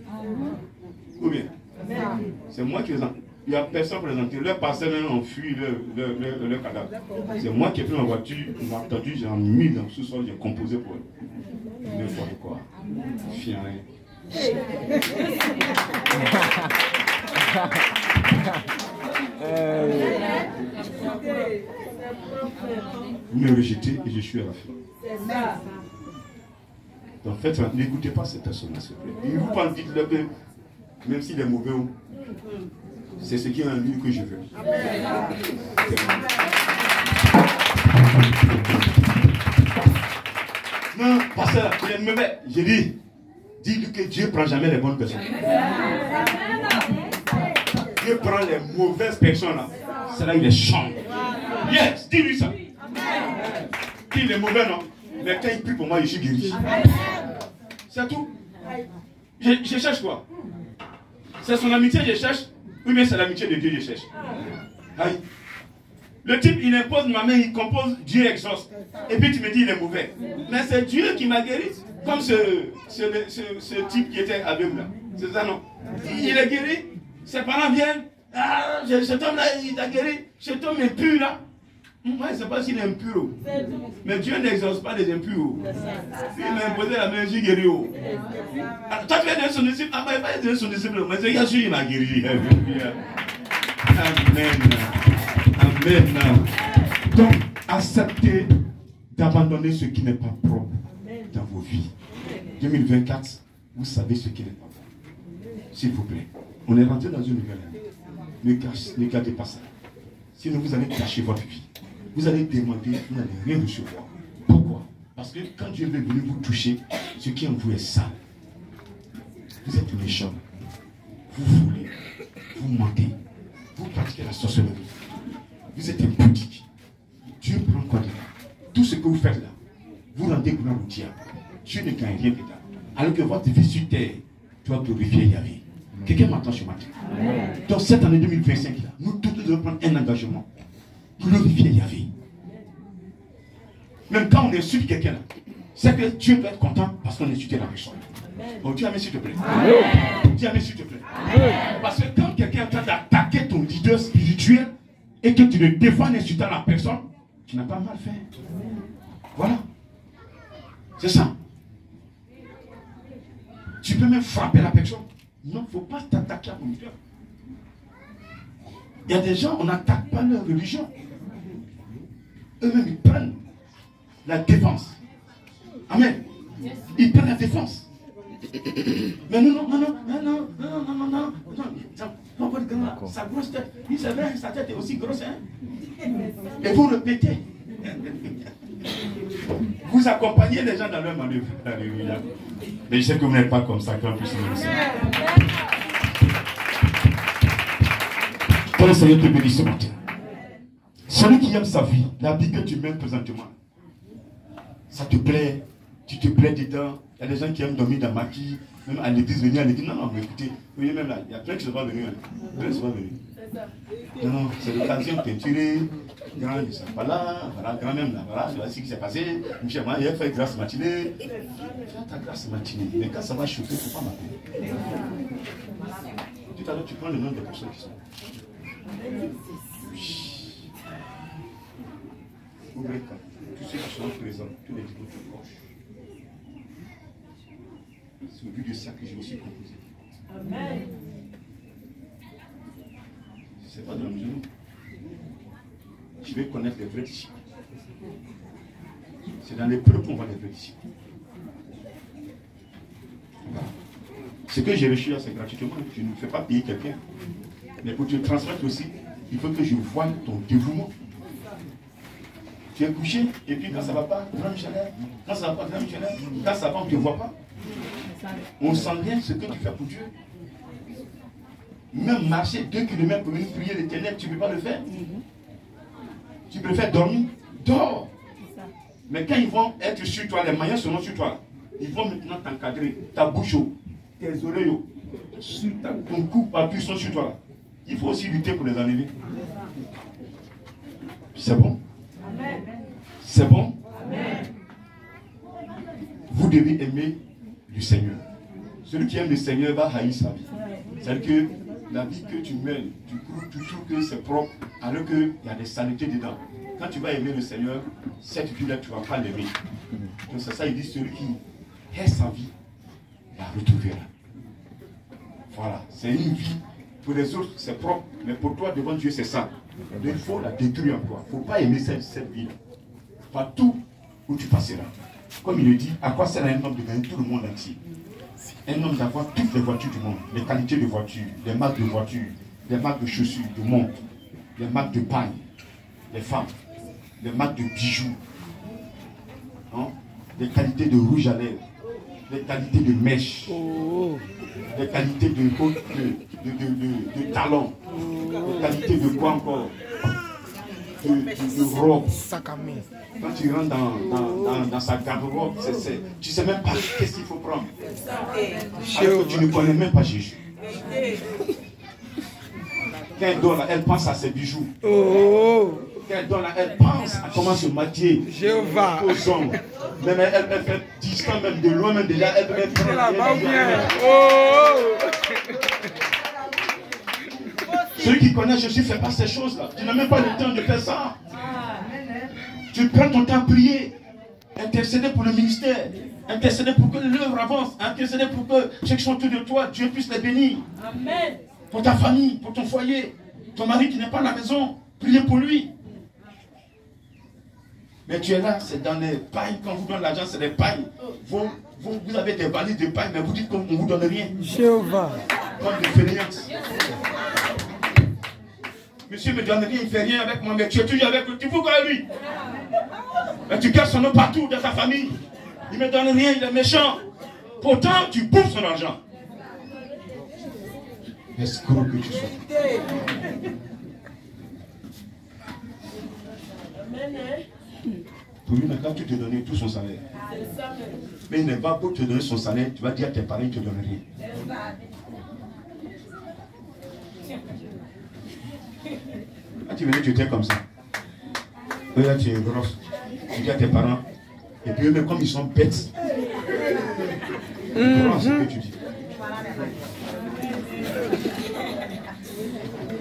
Ou bien? C'est moi qui les ai enterrés. Il n'y a personne pour les enterrer. Leurs personnes ont fui leur cadavre. C'est moi qui ai pris ma voiture, m'a attendu, j'ai mis dans le sous-sol, j'ai composé pour eux. Mais voilà quoi. Fier. Vous me rejetez et je suis à la fin. Donc faites, n'écoutez pas cette personne-là, s'il vous plaît. Et vous pensez, dites-le que même s'il est mauvais, c'est ce qui est en lui que je veux. Non, pasteur, il est mauvais. J'ai dit, dis-lui que Dieu ne prend jamais les bonnes personnes. Dieu prend les mauvaises personnes là. C'est là qu'il les change. Yes, dis-lui ça. Dis-il est mauvais, non? Mais quand il prie pour moi, je suis guéri. C'est tout. Je cherche quoi? C'est son amitié que je cherche, ou bien c'est l'amitié de Dieu que je cherche? Aïe. Le type, il impose ma main, il compose, Dieu exauce. Et puis tu me dis, il est mauvais. Mais c'est Dieu qui m'a guéri. Comme ce type qui était aveugle là. C'est ça, non? Il est guéri. Ses parents viennent. Ah, cet homme-là, il t'a guéri. Cet homme est pur là. Moi, je ne sais pas s'il est impur. Mais Dieu n'exauce pas les impurs. Il m'a imposé la main, j'ai guéri. Toi, tu vas donner son disciple. Ah, il va donner son disciple. Mais c'est sûr, il m'a guéri. Amen. Amen. Donc, acceptez d'abandonner ce qui n'est pas propre dans vos vies. 2024, vous savez ce qui n'est pas propre. S'il vous plaît. On est rentré dans une nouvelle année. Ne gardez pas ça. Sinon, vous allez cacher votre vie. Vous allez demander, vous n'allez rien recevoir. Pourquoi? Parce que quand Dieu veut venir vous toucher, ce qui en vous est sale. Vous êtes méchant. Vous voulez. Vous mentez. Vous pratiquez la sorcellerie. Vous êtes impudique. Dieu prend quoi de là? Tout ce que vous faites là, vous rendez gloire au diable. Dieu ne gagne rien de là. Alors que votre vie sur terre doit glorifier Yahvé. Quelqu'un m'entend ce matin? Donc cette année 2025 là, nous tous devons prendre un engagement. Glorifier Yahvé. Même quand on insulte quelqu'un là, c'est que Dieu doit être content parce qu'on insulte la personne. Oh, dis amen s'il te plaît. Dis amen s'il te plaît. Parce que quand quelqu'un est en train d'attaquer ton leader spirituel et que tu le défends en insultant la personne, tu n'as pas mal fait. Voilà. C'est ça. Tu peux même frapper la personne. Non, il ne faut pas t'attaquer à ton leader. Il y a des gens, on n'attaque pas leur religion. Eux-mêmes, ils prennent la défense. Amen. Ils prennent la défense. Mais non, sa grosse tête, c'est vrai, sa tête est aussi grosse, hein? Et vous répétez. Vous accompagnez les gens dans leur manœuvre. Alléluia. Mais je sais que vous n'êtes pas comme ça, quand plus que le Seigneur te bénisse ce matin. Celui qui aime sa vie, la vie que tu mènes présentement, ça te plaît, tu te plais dedans. Il y a des gens qui aiment dormir dans maquis, même à l'église, venir à l'église. Non, mais écoutez, vous voyez même là, il y a plein qui ne sont pas venus. Plein ne sont pas venus. Non, c'est l'occasion de peinturer. Grand, ils ne sont pas là. Voilà, grand même là. Voilà, voilà ce qui s'est passé. Michel, moi, il a fait grâce matinée. Fais ta grâce matinée. Mais quand ça va chauffer, il ne faut pas m'appeler. Tout à l'heure, tu prends le nom des personnes qui sont là. Ouvrez quand. Tous ceux qui sont présents, tous les dimanches de gauche. C'est au but de ça que j'ai aussi proposé. Amen. C'est pas dans le genou. Je vais connaître les vrais disciples. C'est dans les preuves qu'on voit les vrais disciples. Voilà. Ce que j'ai reçu là, c'est gratuitement. Je ne fais pas payer quelqu'un. Mais pour te transmettre aussi, il faut que je voie ton dévouement. Tu es couché, et puis quand ça ne va pas, grand missionnaire. Quand ça ne va pas, grand missionnaire. Quand ça va, on ne te voit pas. On sent bien ce que tu fais pour Dieu. Même marcher 2 km pour venir prier l'Éternel, tu ne peux pas le faire. Tu préfères dormir. Dors. Mais quand ils vont être sur toi, les moyens seront sur toi. Ils vont maintenant t'encadrer. Ta bouche, tes oreilles, sur ton cou, partout, ils sont sur toi. Il faut aussi lutter pour les enlever. C'est bon? C'est bon? Vous devez aimer le Seigneur. Celui qui aime le Seigneur va haïr sa vie. C'est-à-dire que la vie que tu mènes, tu trouves que c'est propre, alors qu'il y a des saletés dedans. Quand tu vas aimer le Seigneur, cette vie-là, tu ne vas pas l'aimer. Donc c'est ça, il dit, celui qui hait sa vie, la retrouvera. Voilà, c'est une vie. Pour les autres, c'est propre. Mais pour toi, devant Dieu, c'est ça. Donc il faut la détruire en toi. Il ne faut pas aimer cette vie-là. Partout où tu passeras. Comme il le dit, à quoi sert un homme de gagner tout le monde entier? Un homme d'avoir toutes les voitures du monde, les qualités de voitures, les marques de voitures, les marques de chaussures, de montres, les marques de paille, les femmes, les marques de bijoux, hein? Les qualités de rouge à lèvres, les qualités de mèches, les qualités de talons, les qualités de quoi encore, de robe. Quand tu rentres dans sa garde-robe, tu ne sais même pas qu'est-ce qu'il faut prendre. Alors que tu ne connais même pas Jésus. Quand elle dort là, elle pense à ses bijoux. Quand elle dort là, elle pense à comment se maquiller aux hommes. Même elle fait distant, même de loin, même déjà, elle peut même prendre la bien. Celui qui connaît Jésus ne fait pas ces choses-là. Tu n'as même pas le temps de faire ça. Tu prends ton temps à prier, intercéder pour le ministère, intercéder pour que l'œuvre avance, intercéder pour que ceux qui sont autour de toi, Dieu puisse les bénir. Amen. Pour ta famille, pour ton foyer, ton mari qui n'est pas à la maison, priez pour lui. Mais tu es là, c'est dans les pailles, quand vous donne l'argent, c'est des pailles. Vous avez des valises de paille, mais vous dites qu'on ne vous donne rien. Jéhovah. Comme des fainéances. Monsieur me donne rien, il ne fait rien avec moi, mais tu es toujours avec lui. Tu fous quoi lui? Mais tu gardes son nom partout dans ta famille. Il ne me donne rien, il est méchant. Pourtant, tu bouffes son argent. Escroc que tu sois. Pour lui, quand tu te donnes tout son salaire. Mais il n'est pas pour te donner son salaire, tu vas dire à tes parents, il ne te donnent rien. Quand tu venais, tu étais comme ça. Là, tu es grosse. Tu dis à tes parents. Et puis eux-mêmes, comme ils sont bêtes, ils croient ce que tu dis.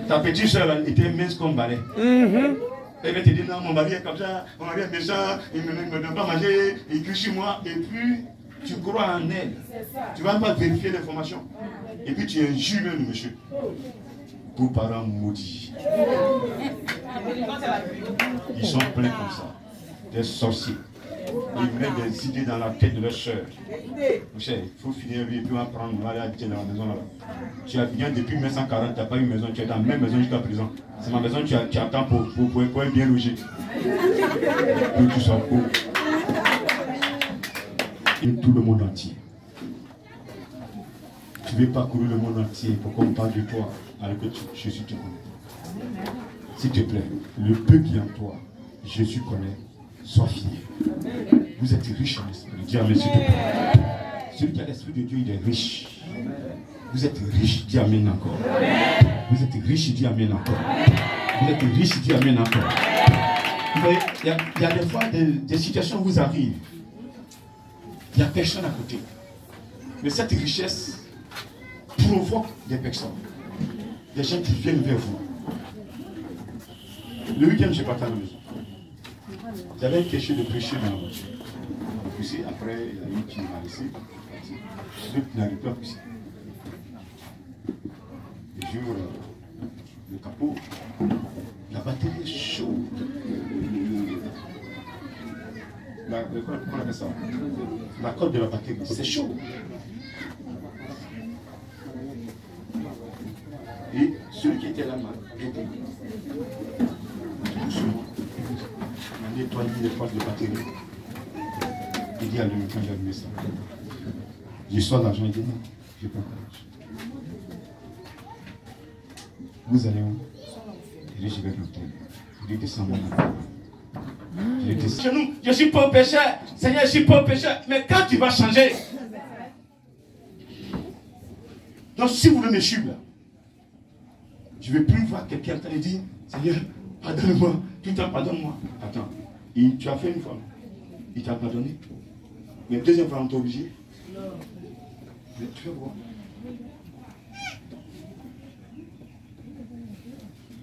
Ta petite soeur était mince comme balai. Elle va te dire, non, mon mari est comme ça, mon mari est méchant, il ne me donne pas manger, il crie sur moi. Et puis, tu crois en elle. Tu ne vas pas vérifier l'information. Et puis, tu injures le monsieur. Vos parents maudits. Ils sont pleins comme ça. Des sorciers. Ils mettent des idées dans la tête de leur soeur. Mon cher, il faut finir et puis on va prendre, on va aller habiter dans la maison là. Tu as bien depuis 1940, tu n'as pas eu une maison, tu es dans la même maison jusqu'à présent. C'est ma maison, tu attends pour être bien logé. Pour que tu sois beau. Et tout le monde entier. Tu veux parcourir le monde entier pour qu'on parle de toi, alors que Jésus te connaît. S'il te plaît, le peu qui est en toi, Jésus connaît, sois fier. Vous êtes riche en esprit. Dis amen, s'il te plaît. Celui qui a l'esprit de Dieu, il est riche. Vous êtes riche, dis amen encore. Vous êtes riche, dis amen encore. Vous êtes riche, dis amen encore. Vous voyez, il y a des fois des situations où vous arrivez. Il n'y a personne à côté. Mais cette richesse provoque des personnes. Des gens qui viennent vers vous. Le week-end, je n'ai pas à la maison. J'avais quelque chose de prêcher dans la voiture. Après, il y a une qui m'a laissé. Je n'arrive pas à pousser. J'ouvre le capot. La batterie est chaude. Comment on appelle ça? La corde de la batterie, c'est chaud. Et celui qui était là m'a dit, doucement, m'a nettoyer les poches de batterie. Il dit à lui, quand j'ai allumé ça, je sors l'argent, il dit non, je n'ai pas l'argent. Vous allez où? Il dit, je vais à l'hôtel. Il dit, descends-moi. Chez nous, je ne suis pas au pécheur. Seigneur, je ne suis pas au pécheur. Mais quand tu vas changer, donc si vous voulez me suivre là, je ne vais plus voir quelqu'un en train de dire, Seigneur, pardonne-moi, tout le temps pardonne-moi. Attends, tu as fait une fois, il t'a pardonné. Mais deuxième fois, on t'a obligé. Non. Mais tu vas voir.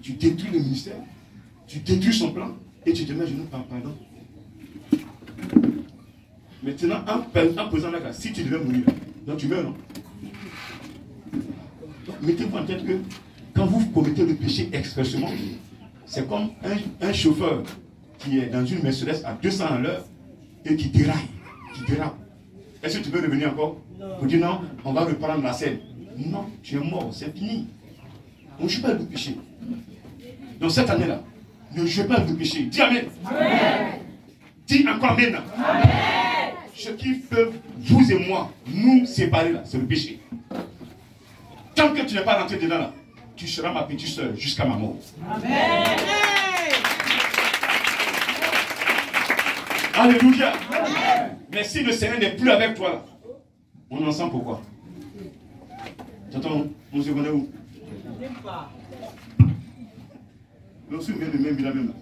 Tu détruis le ministère, tu détruis son plan et tu te mets à genoux par pardon. Maintenant, en posant la grâce, si tu devais mourir, donc tu meurs, non? Mettez-vous en tête que quand vous commettez le péché expressément, c'est comme un chauffeur qui est dans une Mercedes à 200 à l'heure et qui déraille, qui dérape. Est-ce que tu veux revenir encore? Vous dites non, on va reprendre la scène. Non, tu es mort, c'est fini. On ne joue pas avec le péché. Donc cette année-là, ne jouez pas avec le péché. Dis Amen. Amen. Dis encore Amen. Amen. Ce qui peut, vous et moi, nous séparer là, c'est le péché. Tant que tu n'es pas rentré dedans là, tu seras ma petite soeur jusqu'à ma mort. Amen. Alléluia. Amen. Mais si le Seigneur n'est plus avec toi là, on est ensemble pourquoi? Attends, on se connaît où? Nous sommes bien le même bilan même là.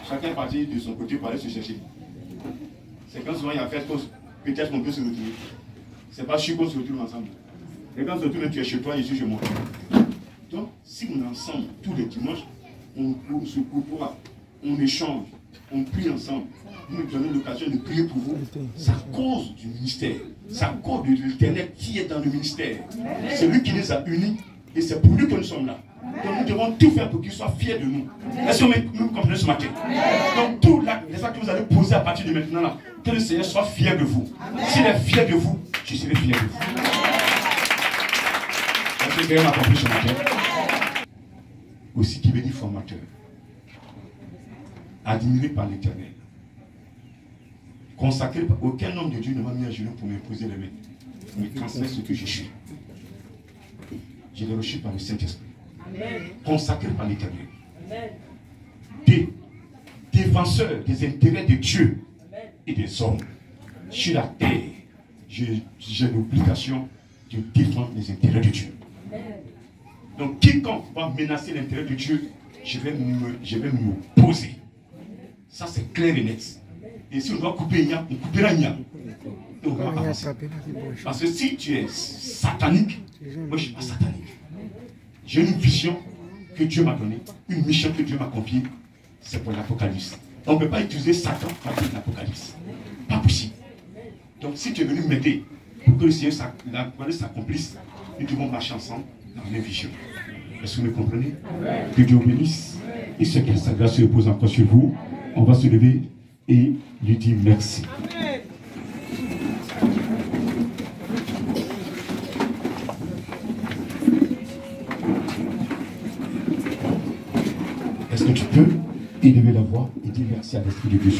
Chacun est parti de son côté pour aller se chercher. C'est quand souvent il y a fait cause, peut-être qu'on peut se retrouver. C'est pas sûr qu'on se retrouve ensemble. Et quand on se retrouve, tu es chez toi, je suis chez moi. Donc, si on est ensemble tous les dimanches, on se coupe, on échange, on prie ensemble. Vous nous donnez l'occasion de prier pour vous. C'est à cause du ministère. C'est à cause de l'Éternel qui est dans le ministère. C'est lui qui les a unis et c'est pour lui que nous sommes là. Donc nous devons tout faire pour qu'il soit fier de nous. Est-ce que vous comprenez ce matin? Donc tous les actes que vous allez poser à partir de maintenant là, que le Seigneur soit fier de vous. S'il est fier de vous, je serai fier de vous. Est-ce que quelqu'un m'a compris ce matin? Aussi qui veut dire formateur. Admiré par l'Éternel. Consacré par aucun homme de Dieu ne m'a mis à genoux pour m'imposer les mains. Pour me transmettre ce que je suis. Je l'ai reçu par le Saint-Esprit. Consacré par l'Éternel. Défenseur des intérêts de Dieu et des hommes. Sur la terre, j'ai l'obligation de défendre les intérêts de Dieu. Donc quiconque va menacer l'intérêt de Dieu, je vais m'opposer. Ça c'est clair et net. Et si on doit couper Nia, on coupera Nia. Et on va avancer. Parce que si tu es satanique, moi je ne suis pas satanique. J'ai une vision que Dieu m'a donnée, une mission que Dieu m'a confiée, c'est pour l'Apocalypse. On ne peut pas utiliser Satan pour faire l'Apocalypse. Pas possible. Donc si tu es venu m'aider pour que le Seigneur s'accomplisse, nous devons marcher ensemble dans la même vision. Est-ce que vous me comprenez? Que Dieu vous bénisse. Et ce que sa grâce se repose encore sur vous, on va se lever et lui dire merci. Amen. Est-ce que tu peux élever la voix et dire merci à l'Esprit de Dieu?